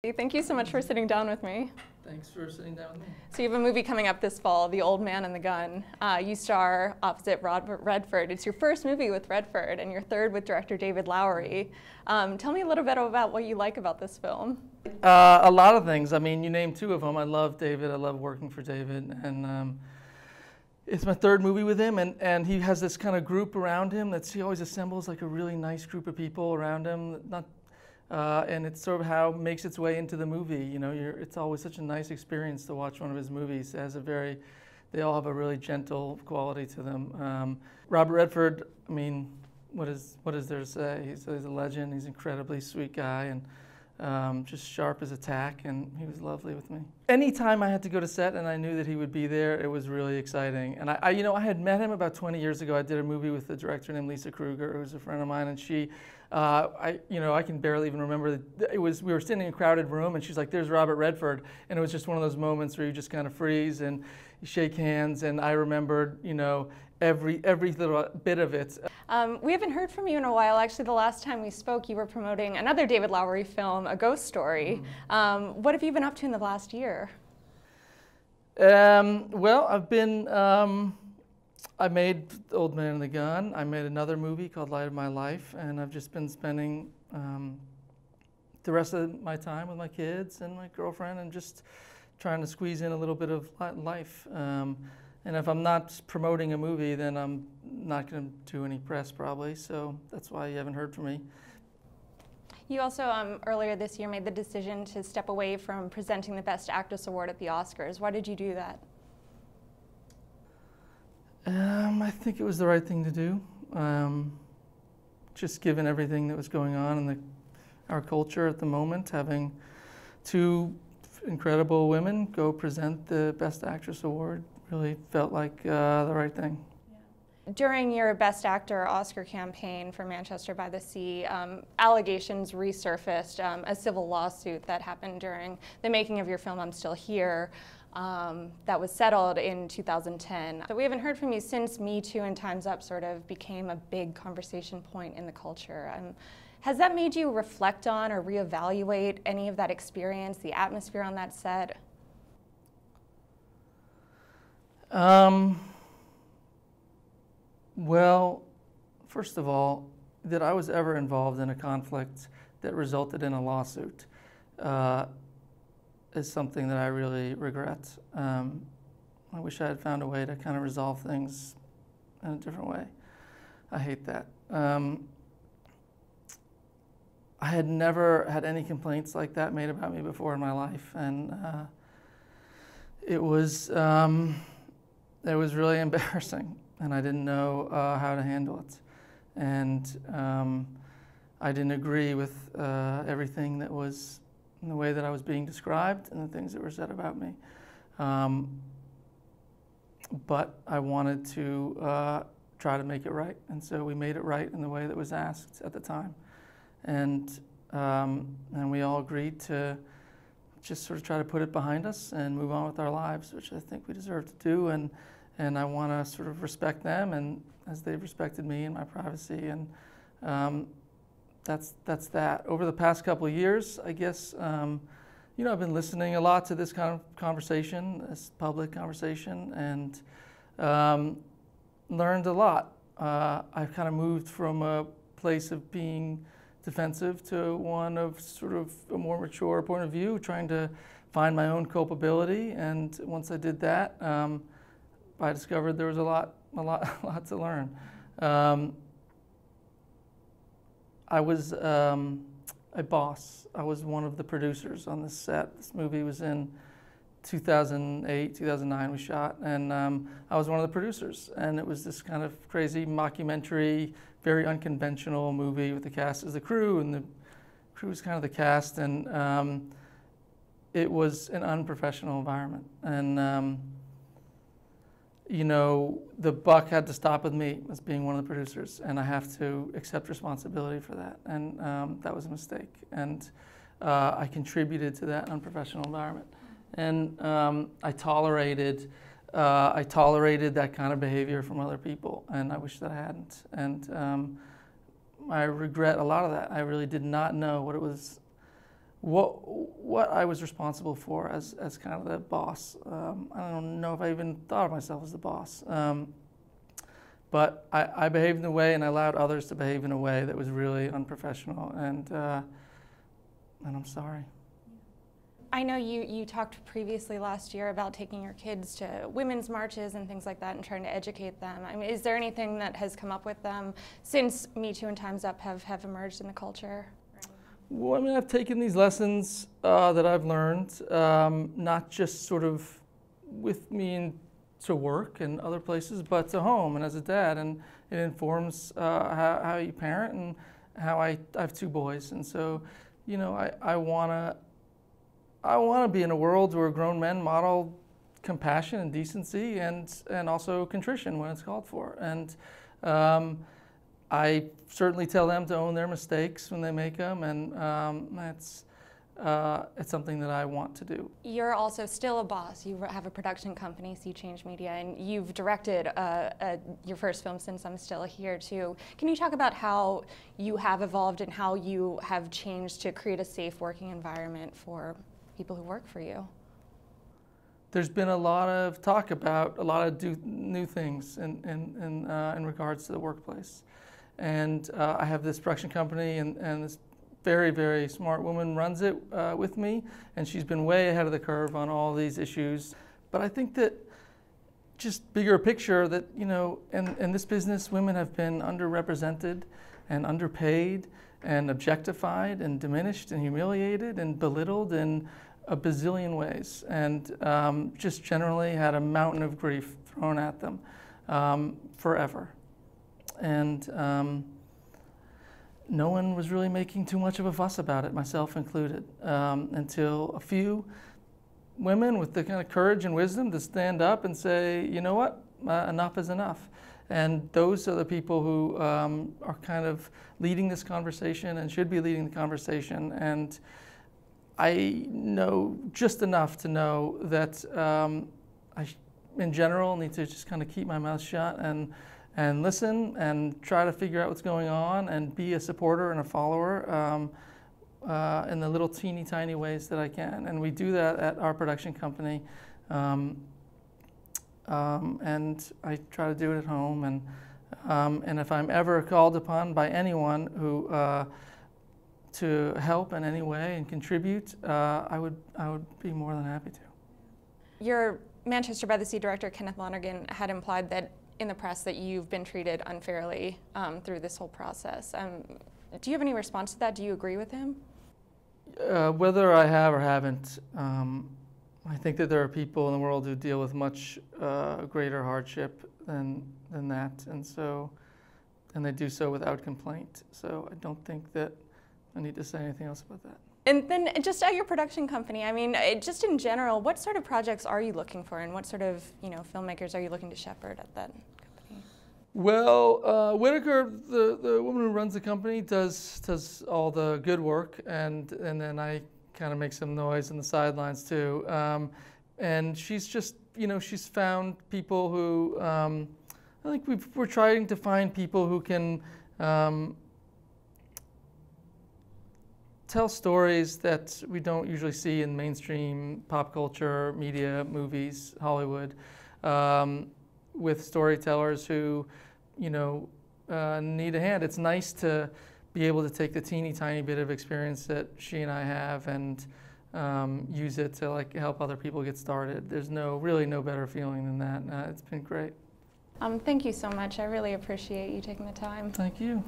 Thank you so much for sitting down with me. Thanks for sitting down with me. So you have a movie coming up this fall, The Old Man and the Gun. You star opposite Robert Redford. It's your first movie with Redford and your third with director David Lowery. Tell me a little bit about what you like about this film. A lot of things. I mean, you named two of them. I love David. I love working for David. And it's my third movie with him. And he has this kind of group around him he always assembles like a really nice group of people around him. And it's sort of how it makes its way into the movie. You know, it's always such a nice experience to watch one of his movies. They all have a really gentle quality to them. Robert Redford, I mean, what is there to say? He's a legend. He's an incredibly sweet guy and just sharp as a tack, and he was lovely with me. Anytime I had to go to set and I knew that he would be there, it was really exciting. And I had met him about 20 years ago. I did a movie with a director named Lisa Kruger, who's a friend of mine, and she, I can barely even remember. We were sitting in a crowded room, and she's like, "There's Robert Redford," and it was just one of those moments where you just kind of freeze and you shake hands. And I remembered, every little bit of it. We haven't heard from you in a while. Actually, the last time we spoke, you were promoting another David Lowery film, A Ghost Story. What have you been up to in the last year? Well, I made The Old Man and the Gun. I made another movie called Light of My Life, and I've just been spending the rest of my time with my kids and my girlfriend and just trying to squeeze in a little bit of life. And if I'm not promoting a movie, then I'm not going to do any press probably, so that's why you haven't heard from me. You also, earlier this year, made the decision to step away from presenting the Best Actress Award at the Oscars. Why did you do that? I think it was the right thing to do. Just given everything that was going on in our culture at the moment, having two incredible women go present the Best Actress Award really felt like the right thing. During your Best Actor Oscar campaign for Manchester by the Sea, allegations resurfaced, a civil lawsuit that happened during the making of your film I'm Still Here that was settled in 2010. But we haven't heard from you since Me Too and Time's Up sort of became a big conversation point in the culture. Has that made you reflect on or reevaluate any of that experience, the atmosphere on that set? Well, first of all, that I was ever involved in a conflict that resulted in a lawsuit is something that I really regret. I wish I had found a way to kind of resolve things in a different way. I hate that. I had never had any complaints like that made about me before in my life, and it was really embarrassing, and I didn't know how to handle it. And I didn't agree with everything that was in the way that I was being described and the things that were said about me. But I wanted to try to make it right, and so we made it right in the way that was asked at the time. And we all agreed to just sort of try to put it behind us and move on with our lives, which I think we deserve to do. And I want to sort of respect them, and as they've respected me and my privacy. And that's that. Over the past couple of years, I guess, I've been listening a lot to this kind of conversation, this public conversation, and learned a lot. I've kind of moved from a place of being defensive to one of sort of a more mature point of view, trying to find my own culpability. And once I did that, I discovered there was a lot to learn. I was a boss. I was one of the producers on this set. This movie was in 2008, 2009 we shot, and I was one of the producers. And it was this kind of crazy mockumentary, very unconventional movie with the cast as the crew, and the crew was kind of the cast, and it was an unprofessional environment. And the buck had to stop with me as being one of the producers, and I have to accept responsibility for that. And that was a mistake, and I contributed to that unprofessional environment. And I tolerated that kind of behavior from other people, and I wish that I hadn't. And I regret a lot of that. I really did not know what it was what I was responsible for as kind of the boss. I don't know if I even thought of myself as the boss. But I behaved in a way, and I allowed others to behave in a way that was really unprofessional, and I'm sorry. I know you talked previously last year about taking your kids to women's marches and things like that and trying to educate them. I mean, is there anything that has come up with them since Me Too and Time's Up have emerged in the culture? Well, I mean, I've taken these lessons that I've learned, not just sort of with me to work and other places, but to home and as a dad, and it informs how you parent and how I have 2 boys, and so, you know, I wanna be in a world where grown men model compassion and decency and also contrition when it's called for, and I certainly tell them to own their mistakes when they make them, and it's something that I want to do. You're also still a boss. You have a production company, Sea Change Media, and you've directed your first film, Since I'm Still Here, too. Can you talk about how you have evolved and how you have changed to create a safe working environment for people who work for you? There's been a lot of talk about a lot of new things in regards to the workplace. And I have this production company, and this very, very smart woman runs it with me, and she's been way ahead of the curve on all these issues. But I think that just bigger picture that, you know, in this business, women have been underrepresented and underpaid and objectified and diminished and humiliated and belittled in a bazillion ways, and just generally had a mountain of grief thrown at them forever. And no one was really making too much of a fuss about it, myself included, until a few women with the kind of courage and wisdom to stand up and say, you know what, enough is enough. And those are the people who are kind of leading this conversation and should be leading the conversation. And I know just enough to know that I, in general, need to just kind of keep my mouth shut and listen and try to figure out what's going on and be a supporter and a follower in the little teeny tiny ways that I can. And we do that at our production company. And I try to do it at home. And if I'm ever called upon by anyone who to help in any way and contribute, I would be more than happy to. Your Manchester by the Sea director, Kenneth Lonergan, had implied that in the press that you've been treated unfairly through this whole process. Do you have any response to that? Do you agree with him? Whether I have or haven't, I think that there are people in the world who deal with much greater hardship than that, and they do so without complaint. So I don't think that I need to say anything else about that. And then just at your production company, I mean, just in general, what sort of projects are you looking for, and what sort of, you know, filmmakers are you looking to shepherd at that company? Well, Whitaker, the woman who runs the company, does all the good work, and then I kind of make some noise in the sidelines too. And she's just, you know, she's found people who, I think we're trying to find people who can tell stories that we don't usually see in mainstream pop culture, media, movies, Hollywood, with storytellers who, you know, need a hand. It's nice to be able to take the teeny tiny bit of experience that she and I have and use it to like help other people get started. There's really no better feeling than that. It's been great. Thank you so much. I really appreciate you taking the time. Thank you.